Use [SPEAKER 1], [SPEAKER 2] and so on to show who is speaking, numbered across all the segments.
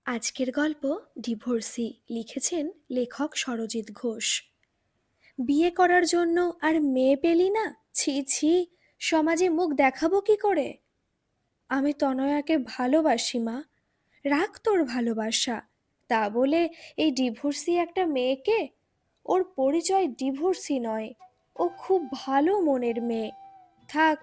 [SPEAKER 1] আজকের গল্প ডিভোর্সি লিখেছেন লেখক সরজিৎ ঘোষ। বিয়ে করার জন্য আর মেয়ে পেলি না? ছি ছি, সমাজে মুখ দেখাবো কি করে? আমি তনয়াকে ভালোবাসি মা, রাখ তোর ভালোবাসা। তা বলে এই ডিভোর্সি একটা মেয়েকে? ওর পরিচয় ডিভোর্সি নয়, ও খুব ভালো মনের মেয়ে। থাক,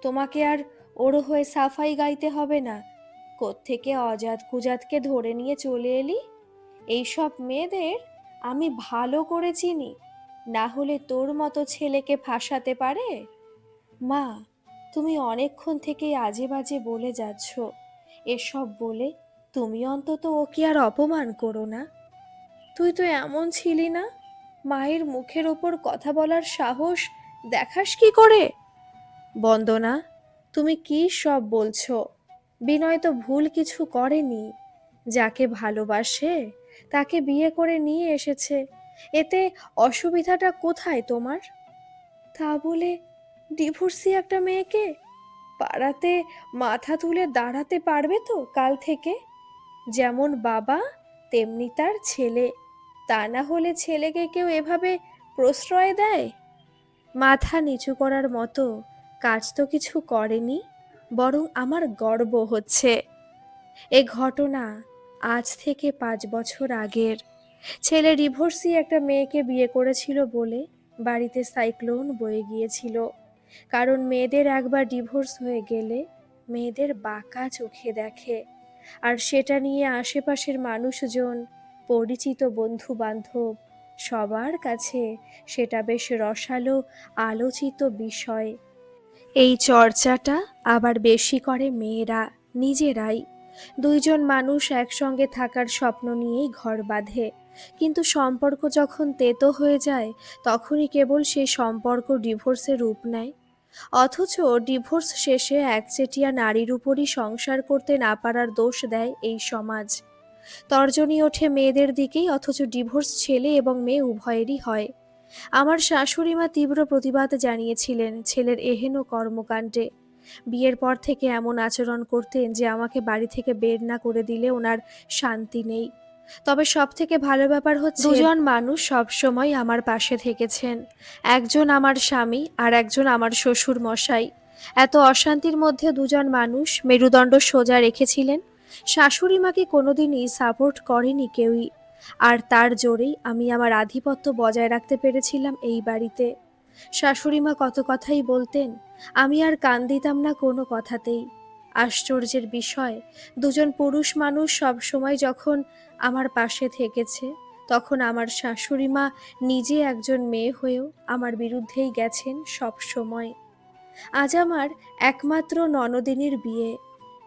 [SPEAKER 1] তোমাকে আর ওর হয়ে সাফাই গাইতে হবে না। কোত্থেকে অজাত কুজাতকে ধরে নিয়ে চলে এলি? এইসব মেয়েদের আমি ভালো করে চিনি, না হলে তোর মতো ছেলেকে ফাঁসাতে পারে? মা, তুমি অনেকক্ষণ থেকেই আজে বাজে বলে যাচ্ছ। এসব বলে তুমি অন্তত ওকে আর অপমান করো না। তুই তো এমন ছিলি না, মায়ের মুখের ওপর কথা বলার সাহস দেখাস কি করে? বন্দনা, তুমি কি সব বলছো? বিনয় তো ভুল কিছু করেনি। যাকে ভালোবাসে তাকে বিয়ে করে নিয়ে এসেছে, এতে অসুবিধাটা কোথায় তোমার? তা বলে ডিভোর্সি একটা মেয়েকে পাড়াতে মাথা তুলে দাঁড়াতে পারবে তো কাল থেকে? যেমন বাবা তেমনি তার ছেলে, তা না হলে ছেলেকে কেউ এভাবে প্রশ্রয় দেয়? মাথা নিচু করার মতো কাজ তো কিছু করেনি, বরং আমার গর্ব হচ্ছে। এ ঘটনা আজ থেকে 5 বছর আগের। ছেলে ডিভোর্সি একটা মেয়েকে বিয়ে করেছিল বলে বাড়িতে সাইক্লোন বয়ে গিয়েছিল। কারণ মেয়েদের একবার ডিভোর্স হয়ে গেলে মেয়েদের বাঁকা চোখে দেখে, আর সেটা নিয়ে আশেপাশের মানুষজন, পরিচিত বন্ধু বান্ধব, সবার কাছে সেটা বেশ রসালো আলোচিত বিষয়। এই চর্চাটা আবার বেশি করে মেয়েরা নিজেরাই। দুইজন মানুষ একসঙ্গে থাকার স্বপ্ন নিয়েই ঘর বাঁধে, কিন্তু সম্পর্ক যখন তেতো হয়ে যায় তখনই কেবল সেই সম্পর্ক ডিভোর্সে রূপ নেয়। অথচ ডিভোর্স শেষে একচেটিয়া নারীর উপরই সংসার করতে না পারার দোষ দেয় এই সমাজ। তর্জনী ওঠে মেয়েদের দিকেই, অথচ ডিভোর্স ছেলে এবং মেয়ে উভয়েরই হয়। আমার শাশুড়িমা তীব্র প্রতিবাদ জানিয়েছিলেন ছেলের এহেন কর্মকাণ্ডে। বিয়ের পর থেকে এমন আচরণ করতেন যে আমাকে বাড়ি থেকে বের না করে দিলে ওনার শান্তি নেই। তবে সব থেকে ভালো ব্যাপার হচ্ছে দুজন মানুষ সব সময় আমার পাশে থেকেছেন। একজন আমার স্বামী আর একজন আমার শ্বশুর মশাই। এত অশান্তির মধ্যে দুজন মানুষ মেরুদণ্ড সোজা রেখেছিলেন। শাশুড়ি মাকে কোনোদিনই সাপোর্ট করেনি কেউই, আর তার জোরেই আমি আমার আধিপত্য বজায় রাখতে পেরেছিলাম এই বাড়িতে। শাশুড়িমা কত কথাই বলতেন, আমি আর কান দিতাম না কোনো কথাতেই। আশ্চর্যের বিষয়, দুজন পুরুষ মানুষ সব সময় যখন আমার পাশে থেকেছে, তখন আমার শাশুড়িমা নিজে একজন মেয়ে হয়েও আমার বিরুদ্ধেই গেছেন সব সময়। আজ আমার একমাত্র ননদিনীর বিয়ে।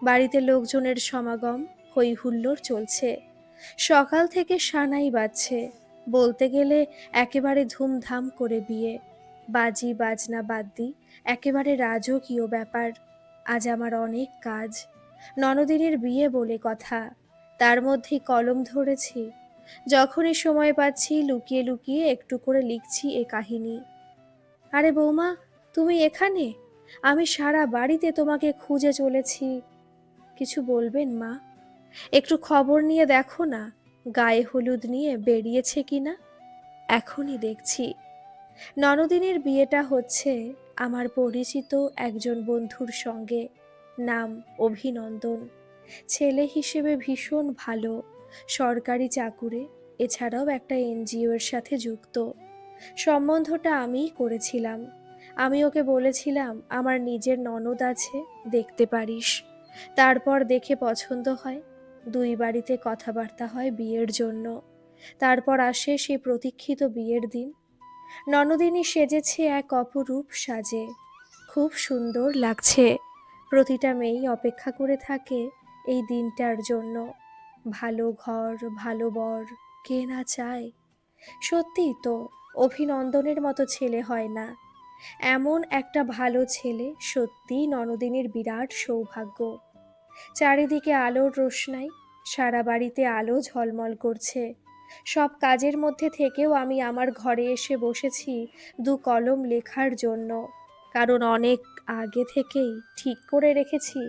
[SPEAKER 1] বাড়িতে লোকজনের সমাগম, হই হুল্লোড় চলছে। সকাল থেকে সানাই বাজছে, বলতে গেলে একেবারে ধুমধাম করে বিয়ে। বাজি বাজনা বাদ দিই, একেবারে রাজকীয় ব্যাপার। আজ আমার অনেক কাজ। ননদিনীর বিয়ে বলে কথা, তার মধ্যেই কলম ধরেছি। যখনই সময় পাচ্ছি লুকিয়ে লুকিয়ে একটু করে লিখছি এ কাহিনী। আরে বৌমা, তুমি এখানে? আমি সারা বাড়িতে তোমাকে খুঁজে চলেছি। কিছু বলবেন মা? একটু খবর নিয়ে দেখো না, গায়ে হলুদ নিয়ে বেরিয়েছে কিনা। এখনই দেখছি। ননদিনীর বিয়েটা হচ্ছে আমার পরিচিত একজন বন্ধুর সঙ্গে। নাম অভিনন্দন। ছেলে হিসেবে ভীষণ ভালো, সরকারি চাকুরে, এছাড়াও একটা এনজিও এর সাথে যুক্ত। সম্বন্ধটা আমিই করেছিলাম। আমি ওকে বলেছিলাম আমার নিজের ননদ আছে, দেখতে পারিস। তারপর দেখে পছন্দ হয়, দুই বাড়িতে কথাবার্তা হয় বিয়ের জন্য। তারপর আসে সেই প্রতীক্ষিত বিয়ের দিন। ননদিনী সেজেছে এক অপরূপ সাজে, খুব সুন্দর লাগছে। প্রতিটা মেয়েই অপেক্ষা করে থাকে এই দিনটার জন্য। ভালো ঘর, ভালো বর, কে না চায়? সত্যিই তো, অভিনন্দনের মতো ছেলে হয় না। এমন একটা ভালো ছেলে সত্যিই ননদিনীর বিরাট সৌভাগ্য। চারিদিকে আলোর রোশনাই, সারা বাড়িতে আলো ঝলমল করছে। সব কাজের মধ্যে থেকেও আমি আমার ঘরে এসে বসেছি দু কলম লেখার জন্য। কারণ অনেক আগে থেকেই ঠিক করে রেখেছি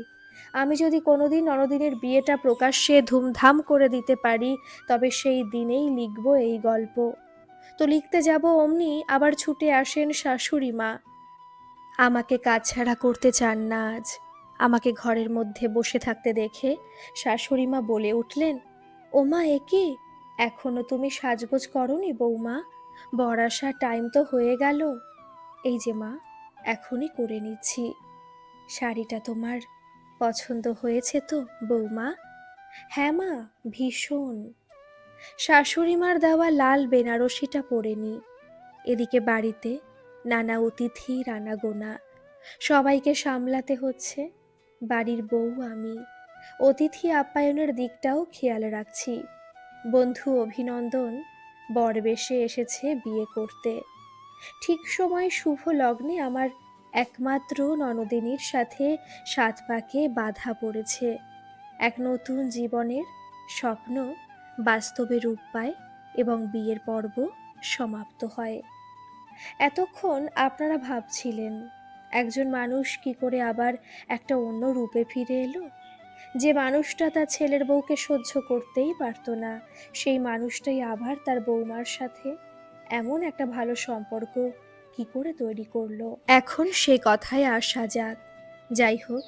[SPEAKER 1] আমি যদি কোনোদিন ননদিনের বিয়েটা প্রকাশ্যে ধুমধাম করে দিতে পারি, তবে সেই দিনেই লিখব এই গল্প। তো লিখতে যাব অমনি আবার ছুটে আসেন শাশুড়ি মা। আমাকে কাছছাড়া করতে চান না আজ। আমাকে ঘরের মধ্যে বসে থাকতে দেখে শাশুড়ি মা বলে উঠলেন, ওমা এ কি, এখনো তুমি সাজগোজ করনি বৌমা? বর আসার টাইম তো হয়ে গেল। এই যে মা, এখনই করে নিচ্ছি। শাড়িটা তোমার পছন্দ হয়েছে তো বৌমা? হ্যাঁ মা, ভীষণ। শাশুড়ি মার দেওয়া লাল বেনারসিটা পরে নি। এদিকে বাড়িতে নানা অতিথির আনাগোনা, সবাইকে সামলাতে হচ্ছে। বাড়ির বউ আমি, অতিথি আপ্যায়নের দিকটাও খেয়াল রাখছি। বন্ধু অভিনন্দন বরবেশে এসেছে বিয়ে করতে। ঠিক সময় শুভ লগ্নে আমার একমাত্র ননদিনীর সাথে সাত পাকে বাধা পড়েছে। এক নতুন জীবনের স্বপ্ন বাস্তবে রূপ পায় এবং বিয়ের পর্ব সমাপ্ত হয়। এতক্ষণ আপনারা ভাবছিলেন একজন মানুষ কি করে আবার একটা অন্য রূপে ফিরে এলো। যে মানুষটা তার ছেলের বউকে সহ্য করতেই পারতো না, সেই মানুষটাই আবার তার বৌমার সাথে এমন একটা ভালো সম্পর্ক কি করে তৈরি করলো। এখন সে কথায় আসা যাক। যাই হোক,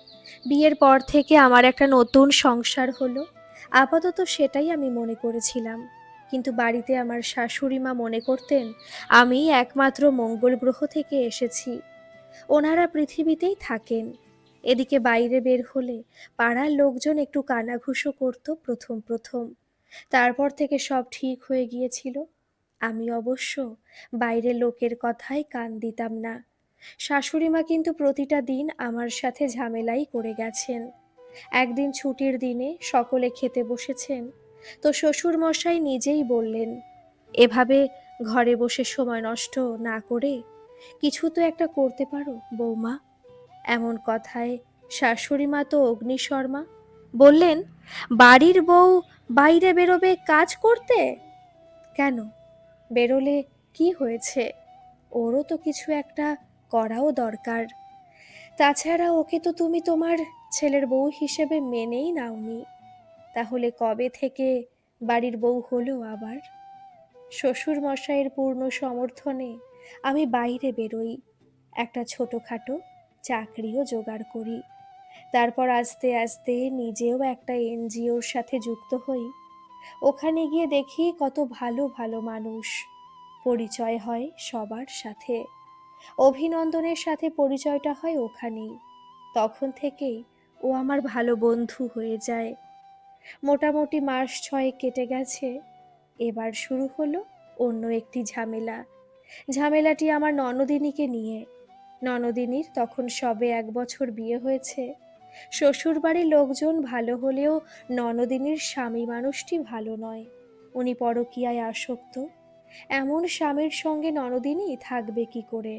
[SPEAKER 1] বিয়ের পর থেকে আমার একটা নতুন সংসার হলো। আপাতত সেটাই আমি মনে করেছিলাম, কিন্তু বাড়িতে আমার শাশুড়ি মা মনে করতেন আমি একমাত্র মঙ্গল গ্রহ থেকে এসেছি। ওনারা পৃথিবীতেই থাকেন। এদিকে বাইরে বের হলে পাড়ার লোকজন একটু কানাঘুষো করত প্রথম প্রথম। তারপর থেকে সব ঠিক হয়ে গিয়েছিল। আমি অবশ্য বাইরের লোকের কথায় কান দিতাম না। শাশুড়ি মা কিন্তু প্রতিটা দিন আমার সাথে ঝামেলাই করে গেছেন। একদিন ছুটির দিনে সকলে খেতে বসেছেন, তো শ্বশুর মশাই নিজেই বললেন, এভাবে ঘরে বসে সময় নষ্ট না করে কিছু তো একটা করতে পারো বৌমা। এমন কথায় শাশুড়ি মা তো অগ্নিশর্মা, বললেন, বাড়ির বউ বাইরে বেরোবে কাজ করতে? কেন, বেরোলে কি হয়েছে? ওরও তো কিছু একটা করাও দরকার। তাছাড়া ওকে তো তুমি তোমার ছেলের বউ হিসেবে মেনেই নাওনি। তাহলে কবে থেকে বাড়ির বউ হলো আবার? শ্বশুর মশাইয়ের পূর্ণ সমর্থনে আমি বাইরে বেরোই, একটা ছোটোখাটো চাকরিও জোগাড় করি। তারপর আস্তে আস্তে নিজেও একটা এনজিওর সাথে যুক্ত হই। ওখানে গিয়ে দেখি কত ভালো ভালো মানুষ, পরিচয় হয় সবার সাথে। অভিনন্দনের সাথে পরিচয়টা হয় ওখানেই। তখন থেকেই ও আমার ভালো বন্ধু হয়ে যায়। মোটামুটি মাস 6 কেটে গেছে। এবার শুরু হলো অন্য একটি ঝামেলা। ঝামেলাটি আমার ননদিনীকে নিয়ে। ননদিনীর তখন সবে 1 বছর বিয়ে হয়েছে। শ্বশুরবাড়ির লোকজন ভালো হলেও ননদিনীর স্বামী মানুষটি ভালো নয়। উনি পরকীয়ায় আসক্ত। এমন স্বামীর সঙ্গে ননদিনী থাকবে কি করে?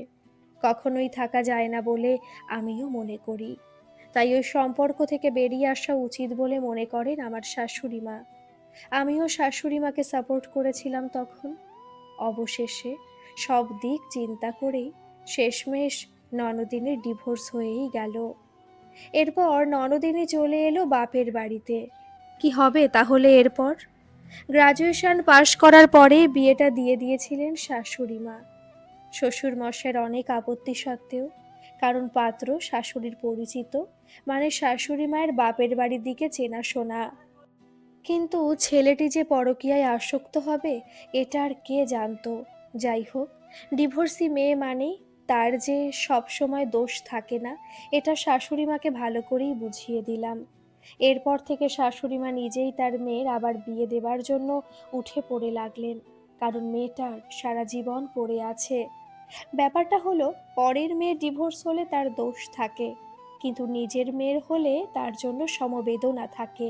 [SPEAKER 1] কখনোই থাকা যায় না বলে আমিও মনে করি। তাই ওই সম্পর্ক থেকে বেরিয়ে আসা উচিত বলে মনে করেন আমার শাশুড়ি মা। আমিও শাশুড়ি মাকে সাপোর্ট করেছিলাম তখন। অবশেষে সব দিক চিন্তা করেই শেষমেশ ননদিনীর ডিভোর্স হয়েই গেল। এরপর ননদিনী চলে এলো বাপের বাড়িতে। কি হবে তাহলে এরপর? গ্রাজুয়েশন পাশ করার পরে বিয়েটা দিয়ে দিয়েছিলেন শাশুড়ি মা। শ্বশুর মশাইয়ের অনেক আপত্তি সত্ত্বেও, কারণ পাত্র শাশুড়ির পরিচিত, মানে শাশুড়ি মায়ের বাপের বাড়ির দিকে চেনাশোনা। কিন্তু ছেলেটি যে পরকীয়ায় আসক্ত হবে এটা আর কে জানতো। যাই হোক, ডিভোর্সি মেয়ে মানেই তার যে সব সময় দোষ থাকে না, এটা শাশুড়ি মাকে ভালো করেই বুঝিয়ে দিলাম। এরপর থেকে শাশুড়ি মা নিজেই তার মেয়ের আবার বিয়ে দেবার জন্য উঠে পড়ে লাগলেন, কারণ মেয়েটার সারা জীবন পড়ে আছে। ব্যাপারটা হলো, পরের মেয়ের ডিভোর্স হলে তার দোষ থাকে, কিন্তু নিজের মেয়ের হলে তার জন্য সমবেদনা থাকে।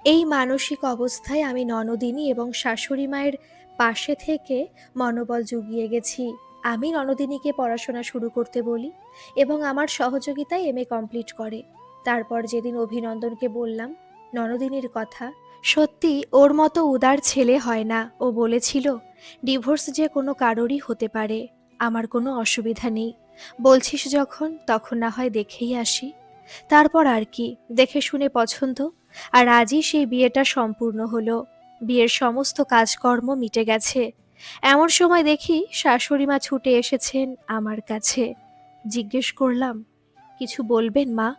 [SPEAKER 1] এই মানসিক অবস্থায় আমি ননদিনী এবং শাশুড়ি মায়ের পাশে থেকে মনোবল জুগিয়ে গেছি। আমি ননদিনীকে পড়াশোনা শুরু করতে বলি এবং আমার সহযোগিতায় এমএ কমপ্লিট করে। তারপর যেদিন অভিনন্দনকে বললাম ননদিনীর কথা, সত্যি ওর মতো উদার ছেলে হয় না। ও বলেছিল, ডিভোর্স যে কোনো কারোরই হতে পারে, আমার কোনো অসুবিধা নেই। বলছিস যখন, তখন না হয় দেখেই আসি। তারপর আর কি, দেখে শুনে পছন্দ, আর আজই সেই বিয়েটা সম্পূর্ণ হলো। বিয়ের সমস্ত কাজকর্ম মিটে গেছে। এমন সময় দেখি শাশুড়ি মা ছুটে এসেছেন আমার কাছে। জিজ্ঞেস করলাম, কিছু বলবেন মা?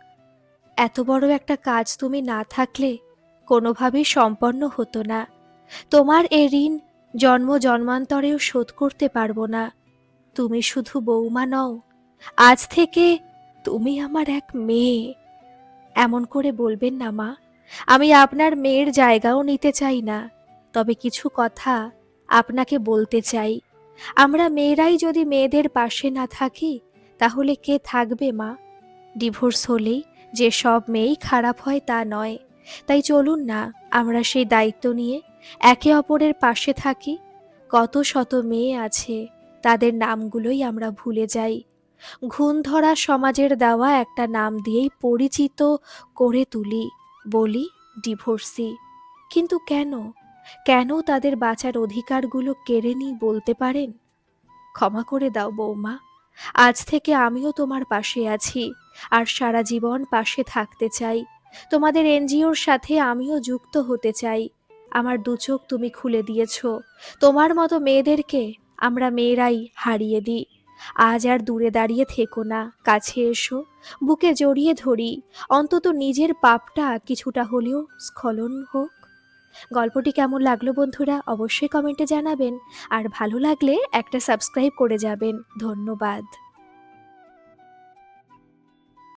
[SPEAKER 1] এত বড় একটা কাজ তুমি না থাকলে কোনোভাবেই সম্পন্ন হতো না। তোমার এ ঋণ জন্ম জন্মান্তরেও শোধ করতে পারবো না। তুমি শুধু বৌমা নও, আজ থেকে তুমি আমার এক মেয়ে। এমন করে বলবেন না মা। আমি আপনার মেয়ের জায়গাও নিতে চাই না, তবে কিছু কথা আপনাকে বলতে চাই। আমরা মেয়েরাই যদি মেয়েদের পাশে না থাকি, তাহলে কে থাকবে মা? ডিভোর্স হলেই যে সব মেয়েই খারাপ হয় তা নয়। তাই চলুন না, আমরা সেই দায়িত্ব নিয়ে একে অপরের পাশে থাকি। কত শত মেয়ে আছে, তাদের নামগুলোই আমরা ভুলে যাই। ঘুণ ধরা সমাজের দেওয়া একটা নাম দিয়েই পরিচিত করে তুলি, বলি ডিভোর্সি। কিন্তু কেন, কেন তাদের বাঁচার অধিকারগুলো কেড়ে নিই বলতে পারেন? ক্ষমা করে দাও বৌমা। আজ থেকে আমিও তোমার পাশে আছি, আর সারা জীবন পাশে থাকতে চাই। তোমাদের এনজিওর সাথে আমিও যুক্ত হতে চাই। আমার দু চোখ তুমি খুলে দিয়েছ। তোমার মতো মেয়েদেরকে আমরা মেয়েরাই হারিয়ে দিই। আজ আর দূরে দাঁড়িয়ে থেকো না, কাছে এসো, বুকে জড়িয়ে ধরি। অন্তত নিজের পাপটা কিছুটা হলেও স্খলন হোক। গল্পটি কেমন লাগলো বন্ধুরা, অবশ্যই কমেন্টে জানাবেন। আর ভালো লাগলে একটা সাবস্ক্রাইব করে যাবেন। ধন্যবাদ।